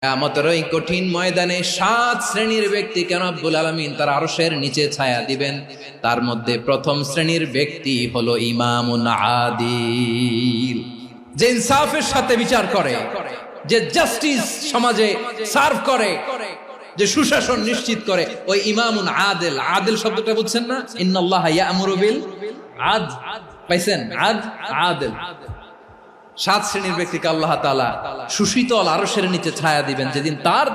কিয়ামতের ওই কঠিন ময়দানে 7 শ্রেণীর ব্যক্তিকে রব্বুল আলামিন তার আরশের নিচে ছায়া দিবেন। তার মধ্যে প্রথম শ্রেণীর ব্যক্তি হলো ইমামুন আদিল, যে ইনসাফের সাথে বিচার করে, যে জাস্টিস সমাজে সার্ভ করে, যে সুশাসন নিশ্চিত করে, ওই ইমামুন আদিল। আদিল শব্দটা বুঝছেন না? ইন্নাল্লাহা ইয়া'মুরু বিল আদল, পাইছেন? আদিল। 7 শ্রেণীর ব্যক্তিকে আল্লাহ তাআলা সুশীতল আরশের নিচে ছায়া দিবেন, যেদিন তার